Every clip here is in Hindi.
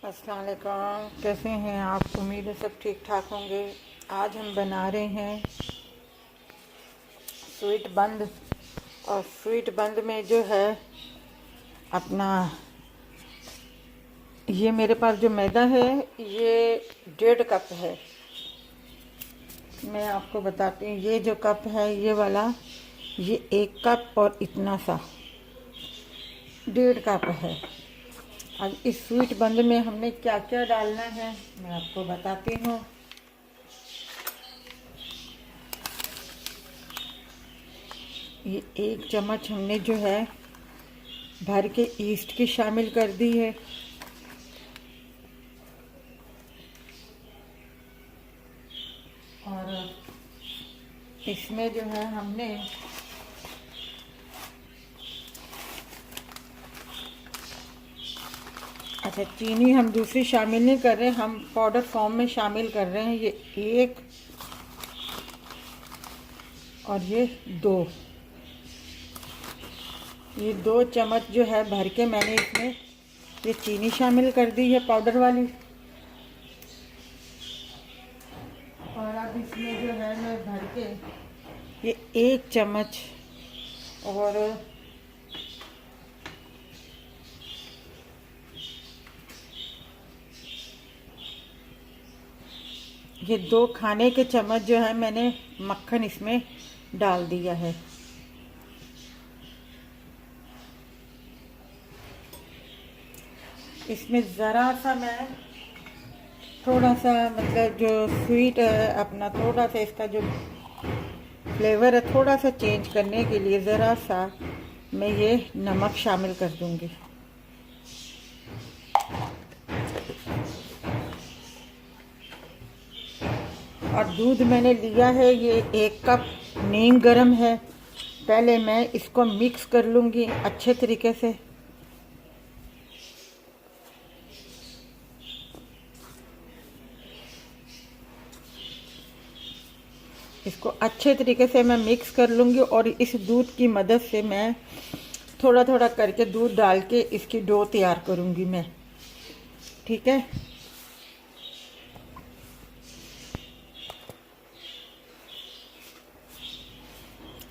अस्सलाम वालेकुम। कैसे हैं आप? उम्मीद है सब ठीक ठाक होंगे। आज हम बना रहे हैं स्वीट बंद। और स्वीट बंद में जो है अपना ये मेरे पास जो मैदा है ये 1.5 कप है। मैं आपको बताती हूँ, ये जो कप है ये वाला, ये 1 कप और इतना सा 1.5 कप है। अब इस स्वीट बंद में हमने क्या क्या डालना है मैं आपको बताती हूँ। ये 1 चम्मच हमने जो है भर के ईस्ट की शामिल कर दी है। और इसमें जो है हमने अच्छा, चीनी हम दूसरी शामिल नहीं कर रहे, हम पाउडर फॉर्म में शामिल कर रहे हैं। ये 1 और ये 2 चम्मच जो है भर के मैंने इसमें ये चीनी शामिल कर दी है पाउडर वाली। और अब इसमें जो है मैं भर के ये 1 चम्मच और ये 2 खाने के चम्मच जो है मैंने मक्खन इसमें डाल दिया है। इसमें ज़रा सा मैं थोड़ा सा मतलब जो स्वीट है अपना, थोड़ा सा इसका जो फ्लेवर है थोड़ा सा चेंज करने के लिए ज़रा सा मैं ये नमक शामिल कर दूंगी। और दूध मैंने लिया है ये 1 कप नीम गर्म है। पहले मैं इसको मिक्स कर लूँगी अच्छे तरीके से। इसको अच्छे तरीके से मैं मिक्स कर लूँगी और इस दूध की मदद से मैं थोड़ा थोड़ा करके दूध डाल के इसकी डो तैयार करूँगी मैं। ठीक है,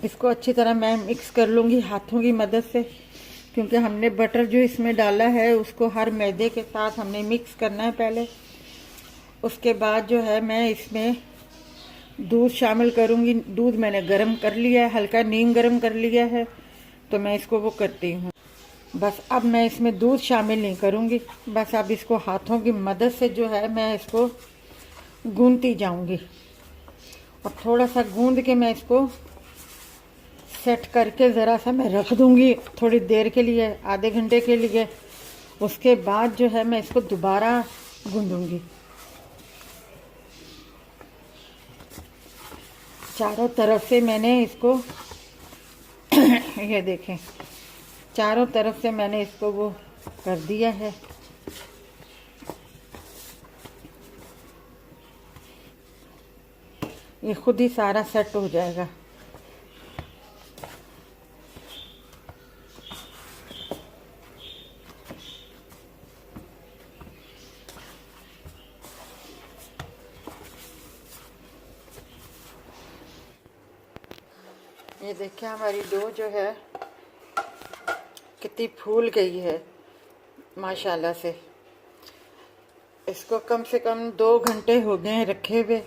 इसको अच्छी तरह मैं मिक्स कर लूँगी हाथों की मदद से, क्योंकि हमने बटर जो इसमें डाला है उसको हर मैदे के साथ हमने मिक्स करना है पहले। उसके बाद जो है मैं इसमें दूध शामिल करूँगी। दूध मैंने गरम कर लिया है, हल्का नीम गरम कर लिया है, तो मैं इसको वो करती हूँ। बस अब मैं इसमें दूध शामिल नहीं करूँगी, बस अब इसको हाथों की मदद से जो है मैं इसको गूंथती जाऊँगी। और थोड़ा सा गूंद के मैं इसको सेट करके ज़रा सा मैं रख दूँगी थोड़ी देर के लिए, आधे घंटे के लिए। उसके बाद जो है मैं इसको दोबारा गूंदूँगी। चारों तरफ से मैंने इसको ये देखें, चारों तरफ से मैंने इसको वो कर दिया है। ये खुद ही सारा सेट हो जाएगा। ये देखिए हमारी डो जो है कितनी फूल गई है माशाल्लाह से। इसको कम से कम 2 घंटे हो गए हैं रखे हुए।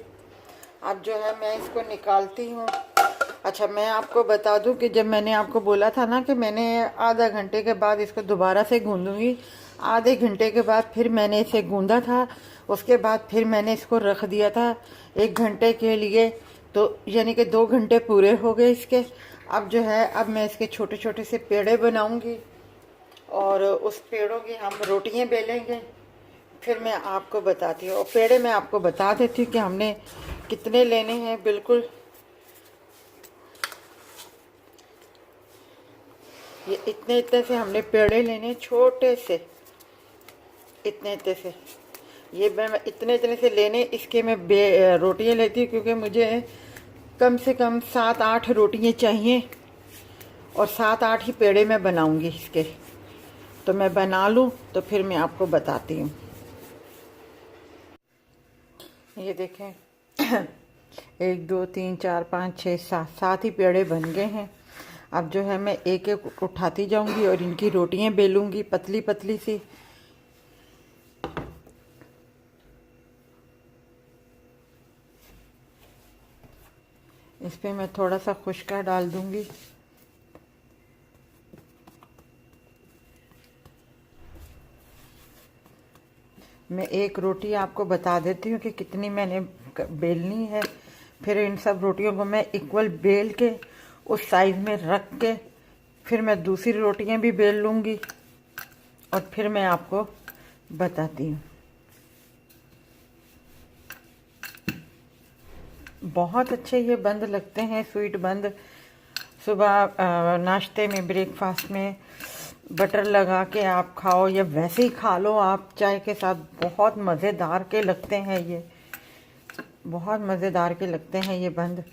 अब जो है मैं इसको निकालती हूँ। अच्छा, मैं आपको बता दूं कि जब मैंने आपको बोला था ना कि मैंने आधा घंटे के बाद इसको दोबारा से गूंदूंगी, आधे घंटे के बाद फिर मैंने इसे गूंदा था। उसके बाद फिर मैंने इसको रख दिया था 1 घंटे के लिए, तो यानी कि 2 घंटे पूरे हो गए इसके। अब जो है अब मैं इसके छोटे छोटे से पेड़े बनाऊंगी और उस पेड़ों की हम रोटियां बेलेंगे। फिर मैं आपको बताती हूँ। और पेड़े मैं आपको बता देती हूँ कि हमने कितने लेने हैं। बिल्कुल ये इतने इतने से हमने पेड़े लेने, छोटे से इतने इतने से। ये मैं इतने इतने से लेने, इसके मैं रोटियां लेती हूँ क्योंकि मुझे कम से कम 7-8 रोटियां चाहिए और 7-8 ही पेड़े मैं बनाऊंगी इसके। तो मैं बना लूँ तो फिर मैं आपको बताती हूँ। ये देखें 1 2 3 4 5 6 7 7 ही पेड़े बन गए हैं। अब जो है मैं एक एक उठाती जाऊंगी और इनकी रोटियां बेलूंगी पतली पतली सी। इस पे मैं थोड़ा सा खुशका डाल दूंगी। मैं एक रोटी आपको बता देती हूँ कि कितनी मैंने बेलनी है। फिर इन सब रोटियों को मैं इक्वल बेल के उस साइज में रख के फिर मैं दूसरी रोटियां भी बेल लूँगी और फिर मैं आपको बताती हूँ। बहुत अच्छे ये बंद लगते हैं, स्वीट बंद। सुबह नाश्ते में, ब्रेकफास्ट में बटर लगा के आप खाओ या वैसे ही खा लो आप चाय के साथ। बहुत मज़ेदार के लगते हैं ये, बहुत मज़ेदार के लगते हैं ये बंद।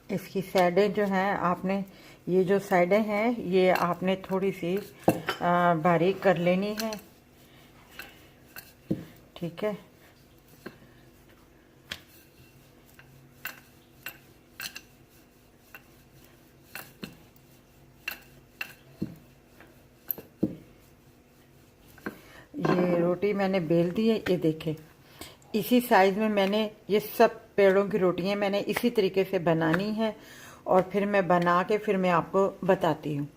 इसकी साइडें जो हैं आपने, ये जो साइडें हैं ये आपने थोड़ी सी बारीक कर लेनी है, ठीक है। ये रोटी मैंने बेल दी है, ये देखें इसी साइज में मैंने ये सब पेड़ों की रोटियां मैंने इसी तरीके से बनानी है और फिर मैं बना के फिर मैं आपको बताती हूँ।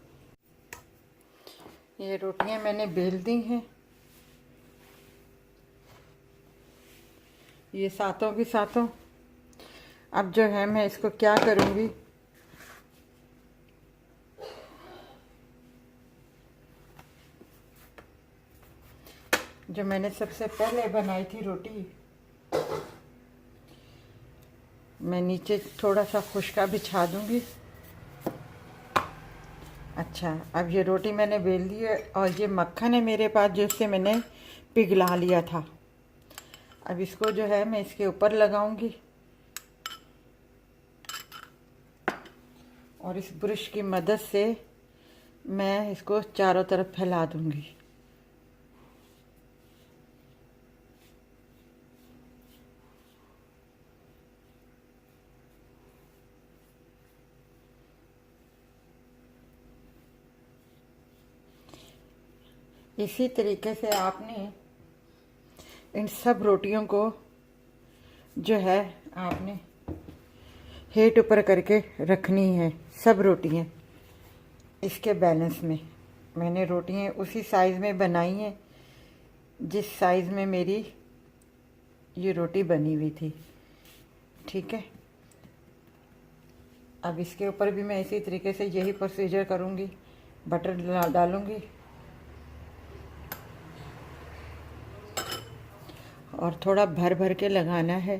ये रोटियां मैंने बेल दी हैं, ये सातों की सातों। अब जो है मैं इसको क्या करूँगी, जो मैंने सबसे पहले बनाई थी रोटी, मैं नीचे थोड़ा सा खुशका बिछा दूंगी। अच्छा, अब ये रोटी मैंने बेल दी है और ये मक्खन है मेरे पास जिससे मैंने पिघला लिया था। अब इसको जो है मैं इसके ऊपर लगाऊंगी और इस ब्रश की मदद से मैं इसको चारों तरफ फैला दूंगी। इसी तरीके से आपने इन सब रोटियों को जो है आपने हेट ऊपर करके रखनी है। सब रोटियां इसके बैलेंस में मैंने रोटियां उसी साइज़ में बनाई हैं जिस साइज़ में मेरी ये रोटी बनी हुई थी, ठीक है। अब इसके ऊपर भी मैं इसी तरीके से यही प्रोसीजर करूँगी। बटर डालूँगी और थोड़ा भर भर के लगाना है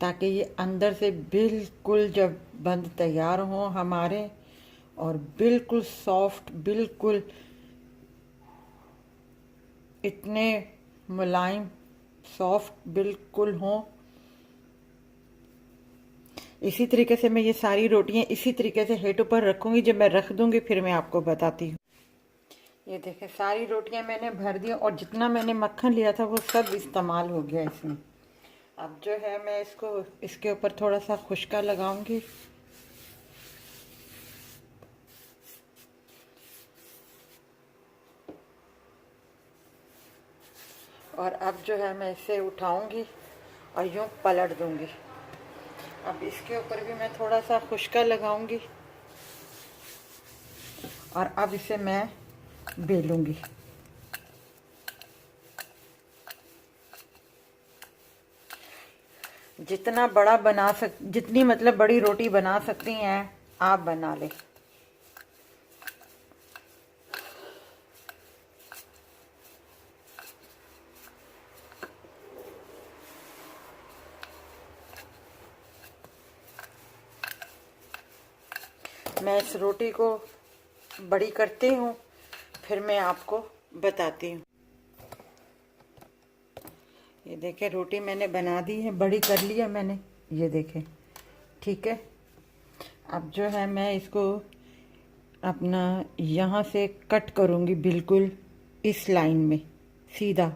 ताकि ये अंदर से बिल्कुल जब बंद तैयार हो हमारे और बिल्कुल सॉफ्ट, बिल्कुल इतने मुलायम सॉफ्ट बिल्कुल हो। इसी तरीके से मैं ये सारी रोटियां इसी तरीके से हेट ऊपर रखूंगी। जब मैं रख दूंगी फिर मैं आपको बताती हूँ। ये देखें सारी रोटियां मैंने भर दी और जितना मैंने मक्खन लिया था वो सब इस्तेमाल हो गया इसमें। अब जो है मैं इसको इसके ऊपर थोड़ा सा खुशका लगाऊंगी और अब जो है मैं इसे उठाऊंगी और यूं पलट दूंगी। अब इसके ऊपर भी मैं थोड़ा सा खुशका लगाऊंगी और अब इसे मैं बेलूंगी। जितना बड़ा जितनी मतलब बड़ी रोटी बना सकती हैं आप बना लें। मैं इस रोटी को बड़ी करती हूँ फिर मैं आपको बताती हूँ। ये देखें रोटी मैंने बना दी है, बड़ी कर ली है मैंने, ये देखें। ठीक है, अब जो है मैं इसको अपना यहाँ से कट करूँगी बिल्कुल इस लाइन में सीधा।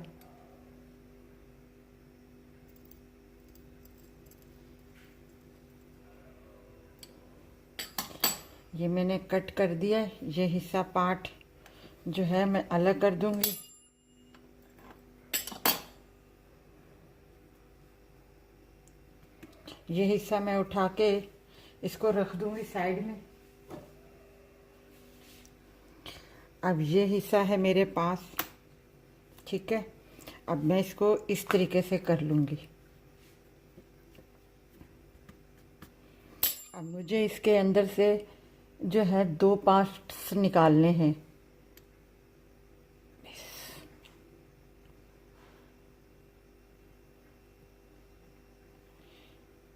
ये मैंने कट कर दिया है, ये हिस्सा पार्ट जो है मैं अलग कर दूँगी। ये हिस्सा मैं उठा के इसको रख दूँगी साइड में। अब ये हिस्सा है मेरे पास, ठीक है। अब मैं इसको इस तरीके से कर लूँगी। अब मुझे इसके अंदर से जो है 2 पार्ट्स निकालने हैं।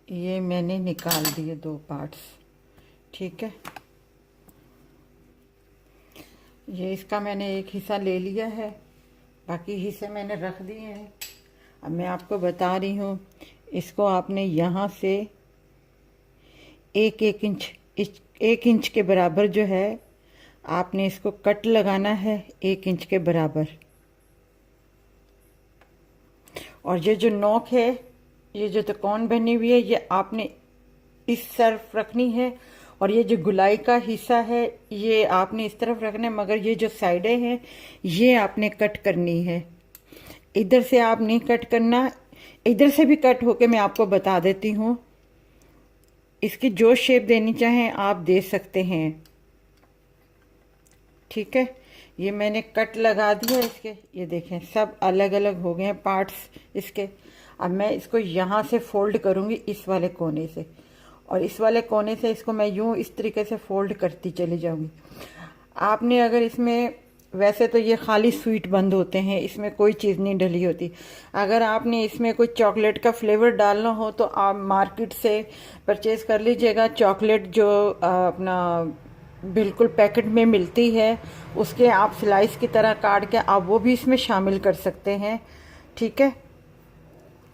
ये मैंने निकाल दिए 2 पार्ट्स, ठीक है। ये इसका मैंने एक हिस्सा ले लिया है, बाकी हिस्से मैंने रख दिए हैं। अब मैं आपको बता रही हूँ, इसको आपने यहाँ से 1 इंच के बराबर जो है आपने इसको कट लगाना है, 1 इंच के बराबर। और ये जो नोक है, ये जो त्रिकोण बनी हुई है, ये आपने इस तरफ रखनी है। और ये जो गुलाई का हिस्सा है ये आपने इस तरफ रखना है, मगर ये जो साइडें हैं ये आपने कट करनी है। इधर से आप नहीं कट करना, इधर से भी कट होके मैं आपको बता देती हूँ। इसकी जो शेप देनी चाहें आप दे सकते हैं, ठीक है। ये मैंने कट लगा दिया इसके, ये देखें सब अलग अलग हो गए हैं पार्ट्स इसके। अब मैं इसको यहाँ से फोल्ड करूँगी इस वाले कोने से, और इस वाले कोने से इसको मैं यूँ इस तरीके से फोल्ड करती चली जाऊँगी। आपने अगर इसमें, वैसे तो ये खाली स्वीट बंद होते हैं, इसमें कोई चीज़ नहीं डली होती। अगर आपने इसमें कोई चॉकलेट का फ्लेवर डालना हो तो आप मार्केट से परचेज़ कर लीजिएगा। चॉकलेट जो अपना बिल्कुल पैकेट में मिलती है, उसके आप स्लाइस की तरह काट के आप वो भी इसमें शामिल कर सकते हैं, ठीक है।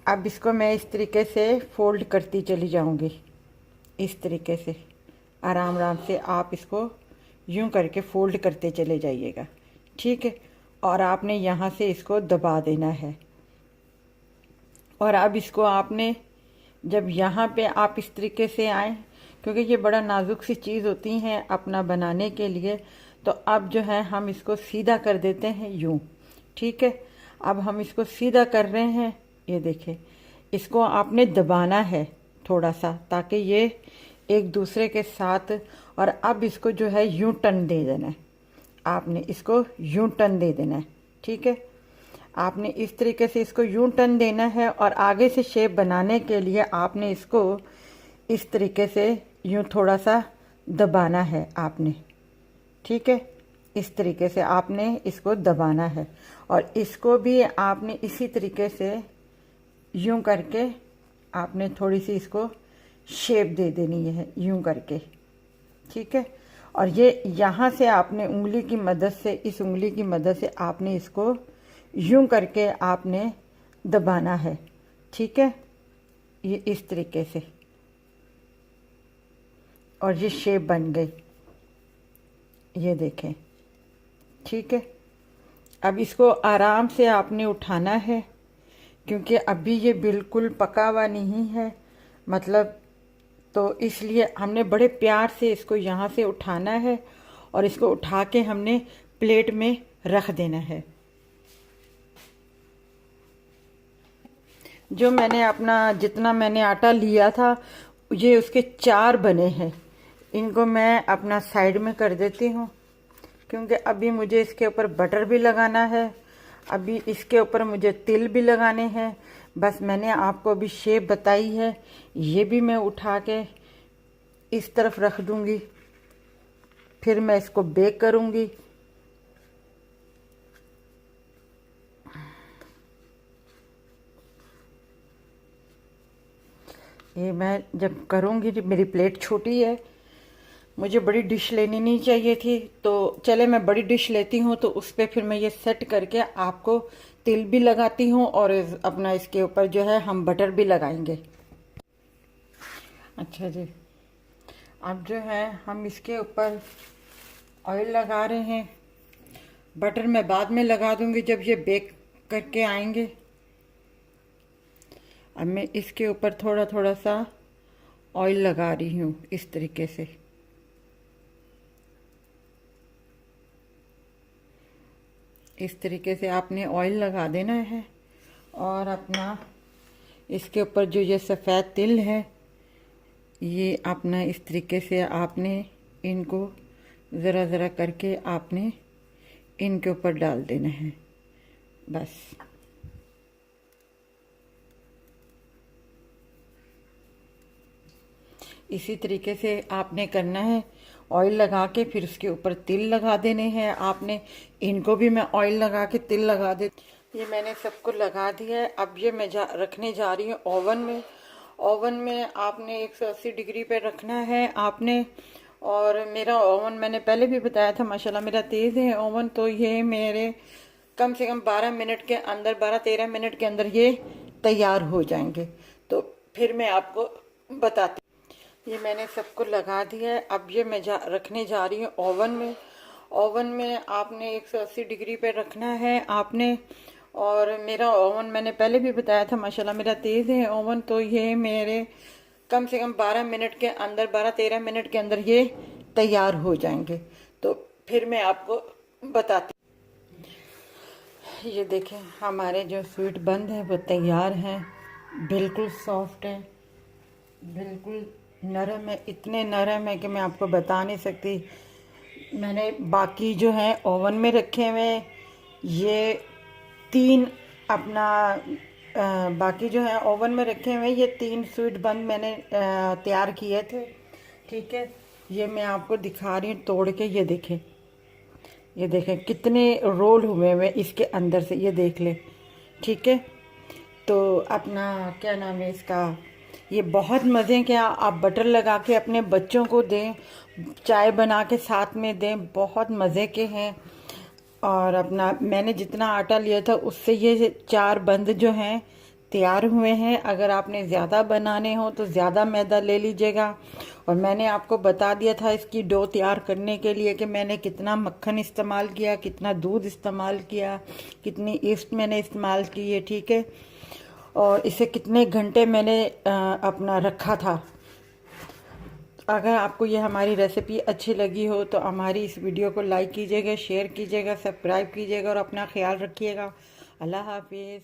अब इसको मैं इस तरीके से फोल्ड करती चली जाऊंगी, इस तरीके से आराम आराम से आप इसको यूं करके फोल्ड करते चले जाइएगा, ठीक है। और आपने यहाँ से इसको दबा देना है। और अब इसको आपने जब यहाँ पे आप इस तरीके से आए, क्योंकि ये बड़ा नाजुक सी चीज़ होती हैं अपना बनाने के लिए, तो अब जो है हम इसको सीधा कर देते हैं यूं, ठीक है। अब हम इसको सीधा कर रहे हैं, ये देखें। इसको आपने दबाना है थोड़ा सा, ताकि ये एक दूसरे के साथ। और अब इसको जो है यूं टर्न दे देना है, आपने इसको यूं टर्न दे देना है, ठीक है। आपने इस तरीके से इसको यूं टर्न देना है। और आगे से शेप बनाने के लिए आपने इसको इस तरीके से यूं थोड़ा सा दबाना है आपने, ठीक है। इस तरीके से आपने इसको दबाना है। और इसको भी आपने इसी तरीके से यूं करके आपने थोड़ी सी इसको शेप दे देनी है यूं करके, ठीक है। और ये यहाँ से आपने उंगली की मदद से, इस उंगली की मदद से आपने इसको यूं करके आपने दबाना है, ठीक है। ये इस तरीके से, और ये शेप बन गई, ये देखें, ठीक है। अब इसको आराम से आपने उठाना है, क्योंकि अभी ये बिल्कुल पका हुआ नहीं है, मतलब, तो इसलिए हमने बड़े प्यार से इसको यहाँ से उठाना है। और इसको उठा के हमने प्लेट में रख देना है। जो मैंने अपना, जितना मैंने आटा लिया था, ये उसके 4 बने हैं। इनको मैं अपना साइड में कर देती हूँ, क्योंकि अभी मुझे इसके ऊपर बटर भी लगाना है, अभी इसके ऊपर मुझे तिल भी लगाने हैं। बस मैंने आपको अभी शेप बताई है, ये भी मैं उठा के इस तरफ रख दूंगी, फिर मैं इसको बेक करूंगी। ये मैं जब करूंगी, मेरी प्लेट छोटी है मुझे बड़ी डिश लेनी नहीं चाहिए थी, तो चले मैं बड़ी डिश लेती हूँ, तो उस पर फिर मैं ये सेट करके आपको तिल भी लगाती हूँ और अपना इसके ऊपर जो है हम बटर भी लगाएंगे। अच्छा जी, अब जो है हम इसके ऊपर ऑयल लगा रहे हैं। बटर मैं बाद में लगा दूंगी जब ये बेक करके आएंगे। अब मैं इसके ऊपर थोड़ा थोड़ा सा ऑयल लगा रही हूँ इस तरीके से। इस तरीके से आपने ऑयल लगा देना है और अपना इसके ऊपर जो ये सफ़ेद तिल है ये अपना इस तरीके से आपने इनको ज़रा ज़रा करके आपने इनके ऊपर डाल देना है बस। इसी तरीके से आपने करना है, ऑयल लगा के फिर उसके ऊपर तिल लगा देने हैं आपने। इनको भी मैं ऑयल लगा के तिल लगा दे। ये मैंने सबको लगा दिया है। अब ये मैं रखने जा रही हूँ ओवन में। ओवन में आपने 180 डिग्री पे रखना है आपने। और मेरा ओवन मैंने पहले भी बताया था, माशाल्लाह मेरा तेज़ है ओवन, तो ये मेरे कम से कम 12 मिनट के अंदर, 12-13 मिनट के अंदर ये तैयार हो जाएंगे। तो फिर मैं आपको बताती। ये मैंने सबको लगा दिया है। अब ये मैं रखने जा रही हूँ ओवन में। ओवन में आपने 180 डिग्री पे रखना है आपने। और मेरा ओवन मैंने पहले भी बताया था, माशाल्लाह मेरा तेज़ है ओवन, तो ये मेरे कम से कम 12 मिनट के अंदर, 12-13 मिनट के अंदर ये तैयार हो जाएंगे। तो फिर मैं आपको बताती। ये देखें हमारे जो स्वीट बंद है वो तैयार हैं। बिल्कुल सॉफ्ट है, बिल्कुल नरम है, इतने नरम है कि मैं आपको बता नहीं सकती। मैंने बाकी जो है ओवन में रखे हुए, ये 3 अपना बाकी जो है ओवन में रखे हुए ये 3 स्वीट बन मैंने तैयार किए थे। ठीक है, ये मैं आपको दिखा रही हूँ तोड़ के। ये देखें कितने रोल हुए हुए इसके अंदर से, ये देख ले। ठीक है, तो अपना क्या नाम है इसका, ये बहुत मज़े के। आप बटर लगा के अपने बच्चों को दें, चाय बना के साथ में दें, बहुत मज़े के हैं। और अपना मैंने जितना आटा लिया था उससे ये 4 बंद जो हैं तैयार हुए हैं। अगर आपने ज़्यादा बनाने हो तो ज़्यादा मैदा ले लीजिएगा। और मैंने आपको बता दिया था इसकी डो तैयार करने के लिए कि मैंने कितना मक्खन इस्तेमाल किया, कितना दूध इस्तेमाल किया, कितनी ईस्ट मैंने इस्तेमाल की है। ठीक है, और इसे कितने घंटे मैंने अपना रखा था। अगर आपको ये हमारी रेसिपी अच्छी लगी हो तो हमारी इस वीडियो को लाइक कीजिएगा, शेयर कीजिएगा, सब्सक्राइब कीजिएगा और अपना ख्याल रखिएगा। अल्लाह हाफिज़।